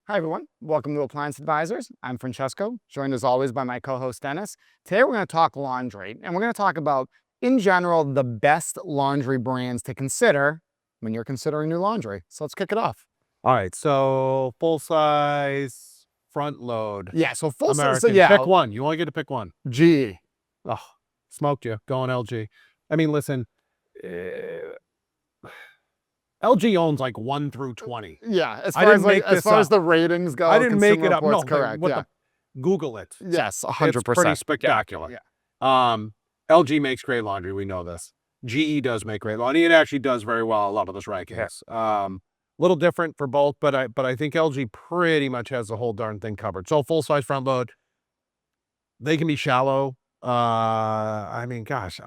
Hi, everyone. Welcome to Appliance Advisors. I'm Francesco, joined as always by my co-host Dennis. Today, we're going to talk laundry, and we're going to talk about, in general, the best laundry brands to consider when you're considering new laundry. So let's kick it off. All right, so full size front load. Yeah, so full size. American. So yeah, Pick one. You only get to pick one. GE. Oh, smoked you. Going LG. I mean, listen, LG owns like 1 through 20. Yeah, as far as the ratings go, I didn't make it up. No, correct. Google it. Yes, 100%. It's pretty spectacular. Yeah. LG makes great laundry. We know this. GE does make great laundry. It actually does very well a lot of those rankings. Yeah. Little different for both, but I think LG pretty much has the whole darn thing covered. So full size front load. They can be shallow. I mean, gosh,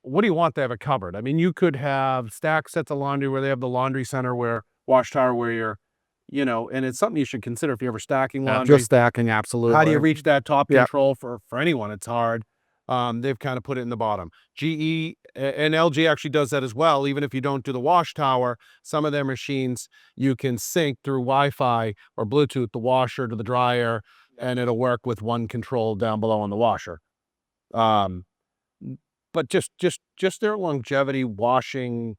what do you want to have it covered? I mean, you could have stack sets of laundry where they have the laundry center where wash tower where you're, and it's something you should consider if you're ever stacking laundry. Just stacking, absolutely. How do you reach that top control for anyone? It's hard. They've kind of put it in the bottom. GE and LG actually does that as well. Even if you don't do the wash tower, some of their machines, you can sync through Wi-Fi or Bluetooth, the washer to the dryer, and it'll work with one control down below on the washer. But just their longevity, washing,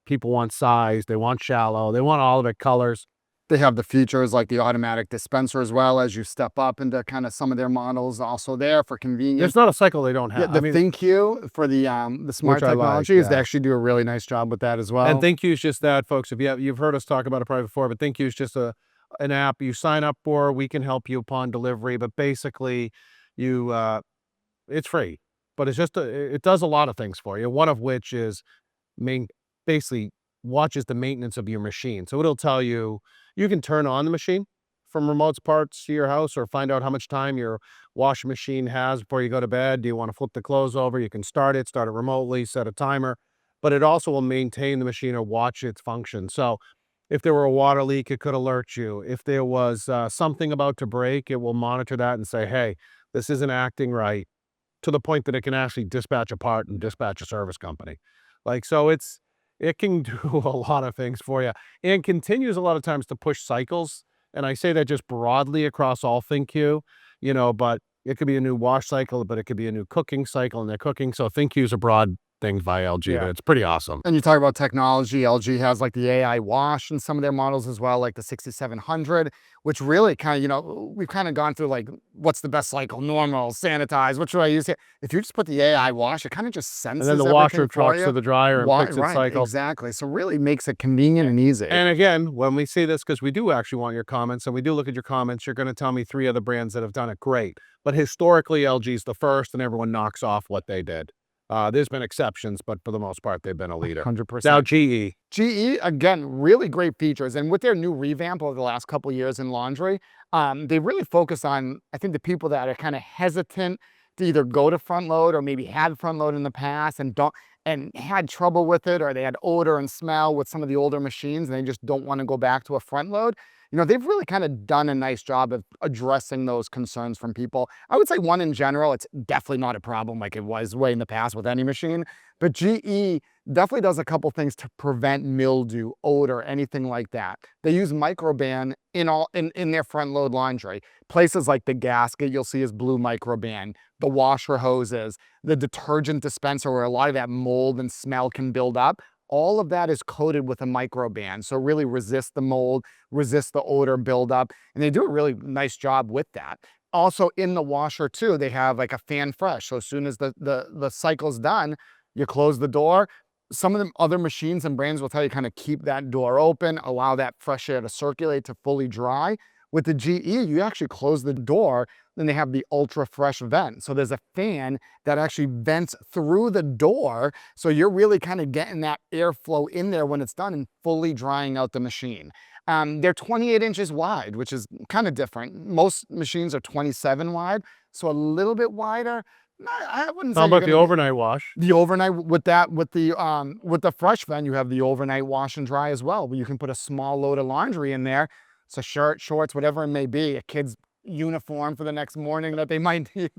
people want size, they want shallow, they want all of it colors. They have the features like the automatic dispenser as well as you step up into kind of some of their models also there for convenience. There's not a cycle they don't have. Yeah, ThinQ for the smart technology is they actually do a really nice job with that as well. And ThinQ is just that, folks. If you've heard us talk about it probably before, but ThinQ is just an app you sign up for. We can help you upon delivery, but basically it's free. But it's just it does a lot of things for you. One of which is basically watches the maintenance of your machine. So it'll tell you can turn on the machine from remote parts to your house or find out how much time your washing machine has before you go to bed. Do you want to flip the clothes over? You can start it remotely, set a timer, but it also will maintain the machine or watch its function. So if there were a water leak, it could alert you. If there was something about to break, it will monitor that and say, hey, this isn't acting right, to the point that it can actually dispatch a part and dispatch a service company. So it can do a lot of things for you and continues a lot of times to push cycles. And I say that just broadly across all ThinQ, but it could be a new wash cycle, but it could be a new cooking cycle in their cooking. So ThinQ is a broad thing by LG, but it's pretty awesome. And you talk about technology, LG has like the AI wash in some of their models as well, like the 6700, which really kind of, we've kind of gone through like, what's the best cycle, normal, sanitize, what should I use here? If you just put the AI wash, it kind of just senses and then the washer trucks to the dryer and picks its cycle. Exactly. So really makes it convenient and easy. And again, when we say this, because we do actually want your comments and we do look at your comments, you're going to tell me 3 other brands that have done it great. But historically, LG's the first and everyone knocks off what they did. There's been exceptions, but for the most part, they've been a leader. 100%. Now, GE. GE, again, really great features. And with their new revamp over the last couple of years in laundry, they really focus on, I think, the people that are kind of hesitant to either go to front load or maybe had front load in the past and had trouble with it, or they had odor and smell with some of the older machines and they just don't want to go back to a front load. They've really kind of done a nice job of addressing those concerns from people. I would say one in general, it's definitely not a problem like it was way in the past with any machine, but GE definitely does a couple things to prevent mildew, odor, anything like that. They use Microban in their front load laundry. Places like the gasket you'll see is blue Microban, the washer hoses, the detergent dispenser where a lot of that mold and smell can build up. All of that is coated with a Microban, so really resist the mold, resist the odor buildup, and they do a really nice job with that. Also in the washer too, they have like a fan fresh. So as soon as the cycle's done, you close the door. Some of the other machines and brands will tell you kind of keep that door open, allow that fresh air to circulate to fully dry. With the GE, you actually close the door, then they have the UltraFresh Vent. So there's a fan that actually vents through the door. So you're really kind of getting that airflow in there when it's done and fully drying out the machine. They're 28 inches wide, which is kind of different. Most machines are 27 wide, so a little bit wider. I wouldn't say. How about the overnight wash? The overnight with the Fresh Vent, you have the overnight wash and dry as well, where you can put a small load of laundry in there. So shirt, shorts, whatever it may be, a kid's uniform for the next morning that they might need.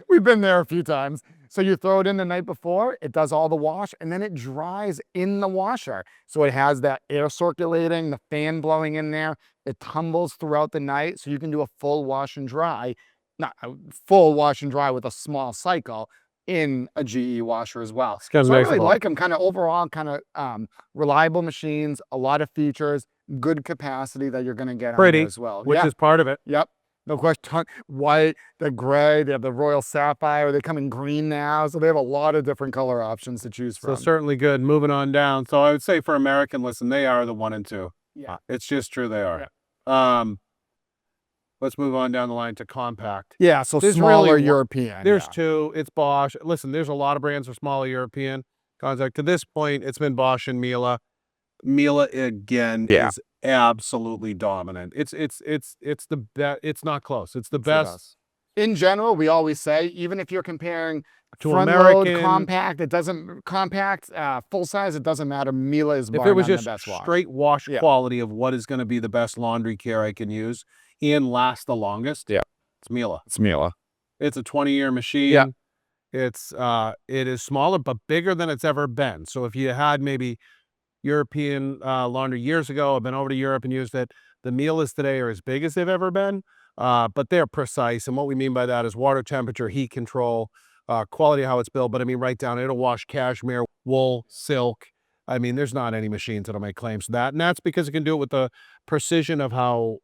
We've been there a few times. So you throw it in the night before, it does all the wash, and then it dries in the washer. So it has that air circulating, the fan blowing in there. It tumbles throughout the night, so you can do a full wash and dry, not a full wash and dry with a small cycle in a GE washer as well. It's kind of So I nice really of all. like them, kind of overall, kind of reliable machines, a lot of features, good capacity that you're going to get on Pretty, there as well. which Yeah. is part of it. Yep. No question. White, the gray, they have the royal sapphire. They come in green now. So they have a lot of different color options to choose So from. certainly good. Moving on down. So I would say for American, listen, they are the 1 and 2. Yeah. It's just true they are. Yeah. Let's move on down the line to compact. Yeah. So There's smaller really European. There's yeah. 2. It's Bosch. Listen, there's a lot of brands for smaller European contact. To this point, it's been Bosch and Miele. Miele again Yeah. is absolutely dominant. It's the best. It's not close. It's the best. In general, we always say, even if you're comparing To front American- load, compact, it doesn't compact, full size, it doesn't matter. Miele is If bar it was none just the best wash. straight wash Yeah. quality of what is going to be the best laundry care I can use and last the longest, Yeah. it's Miele. It's Miele. It's a 20-year machine. Yeah. It is smaller but bigger than it's ever been. So if you had maybe European laundry years ago, I've been over to Europe and used it, the Miele's today are as big as they've ever been, but they're precise. And what we mean by that is water temperature, heat control, quality of how it's built. But I mean, right down, it'll wash cashmere, wool, silk. I mean, there's not any machines that'll make claims to that. And that's because it can do it with the precision of how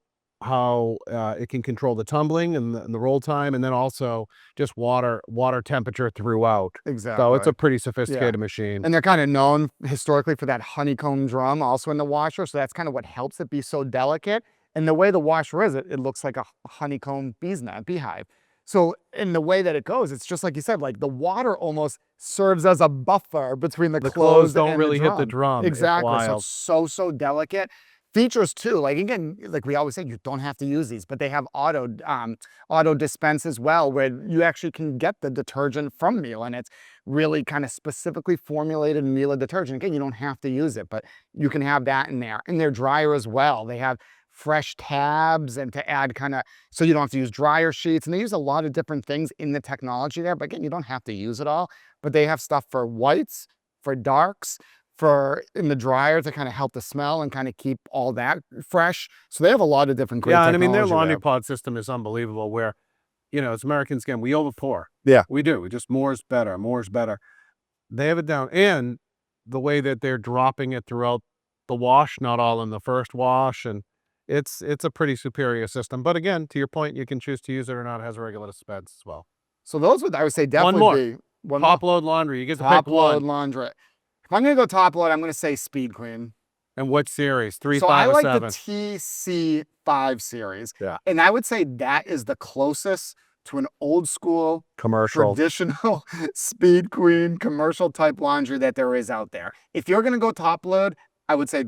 it can control the tumbling and the roll time, and then also just water temperature throughout. Exactly. So it's a pretty sophisticated machine. And they're kind of known historically for that honeycomb drum also in the washer. So that's kind of what helps it be so delicate. And the way the washer is, it looks like a honeycomb beehive. So in the way that it goes, it's just like you said, like the water almost serves as a buffer between the clothes don't and really the hit the drum. It's Exactly. So wild. it's so delicate. Features too, like again, like we always say, you don't have to use these, but they have auto dispense as well, where you actually can get the detergent from Miele, and it's really kind of specifically formulated Miele detergent. Again, you don't have to use it, but you can have that in there. And their dryer as well. They have fresh tabs and to add kind of, so you don't have to use dryer sheets. And they use a lot of different things in the technology there, but again, you don't have to use it all. But they have stuff for whites, for darks, for in the dryer to kind of help the smell and kind of keep all that fresh. So they have a lot of different great Yeah, and I mean, their technology laundry there. pod system is unbelievable where, as Americans, again, we overpour. Yeah. We do. We just more is better. More is better. They have it down. And the way that they're dropping it throughout the wash, not all in the first wash. And it's a pretty superior system. But again, to your point, you can choose to use it or not. It has a regular dispense as well. So those would, I would say, definitely more. be Top load laundry. You get to top pick load one. laundry. If I'm going to go top load, I'm going to say Speed Queen. And what series? 3, So 5, I or like 7? the TC5 series. Yeah. And I would say that is the closest to an old school, Commercial. traditional Speed Queen commercial type laundry that there is out there. If you're going to go top load, I would say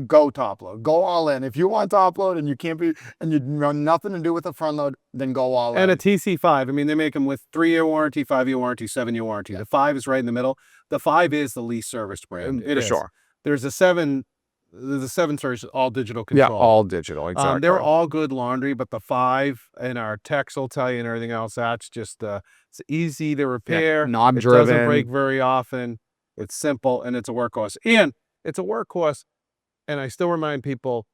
go top load, go all in. If you want top load and you can't be, and you want nothing to do with the front load, then go all in. And a TC5, I mean, they make them with 3-year warranty, 5-year warranty, 7-year warranty. The 5 is right in the middle. The 5 is the least serviced brand. It is. Sure. There's a 7 series, all digital control. Yeah, all digital, exactly. They're all good laundry, but the 5, and our techs will tell you and everything else, that's just, it's easy to repair. Knob It driven. doesn't break very often. It's simple, and it's a workhorse. And it's a workhorse. And I still remind people,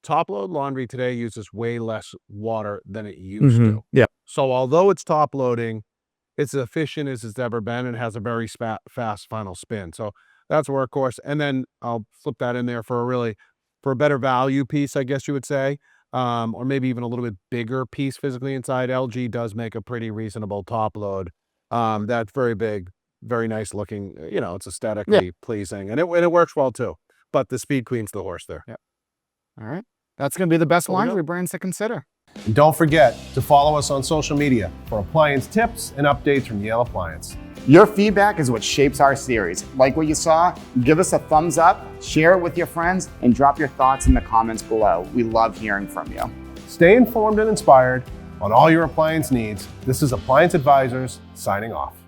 top load laundry today uses way less water than it used to. Yeah. So although it's top loading, it's as efficient as it's ever been and has a very fast final spin. So that's a workhorse. And then I'll flip that in there for a better value piece, I guess you would say, or maybe even a little bit bigger piece physically inside. LG does make a pretty reasonable top load. That's very big, very nice looking. It's aesthetically pleasing, and it works well too. But the Speed Queen's the horse there. Yeah. All right. That's going to be the best There we go. laundry brands to consider. And don't forget to follow us on social media for appliance tips and updates from Miele Appliance. Your feedback is what shapes our series. Like what you saw? Give us a thumbs up, share it with your friends, and drop your thoughts in the comments below. We love hearing from you. Stay informed and inspired on all your appliance needs. This is Appliance Advisors signing off.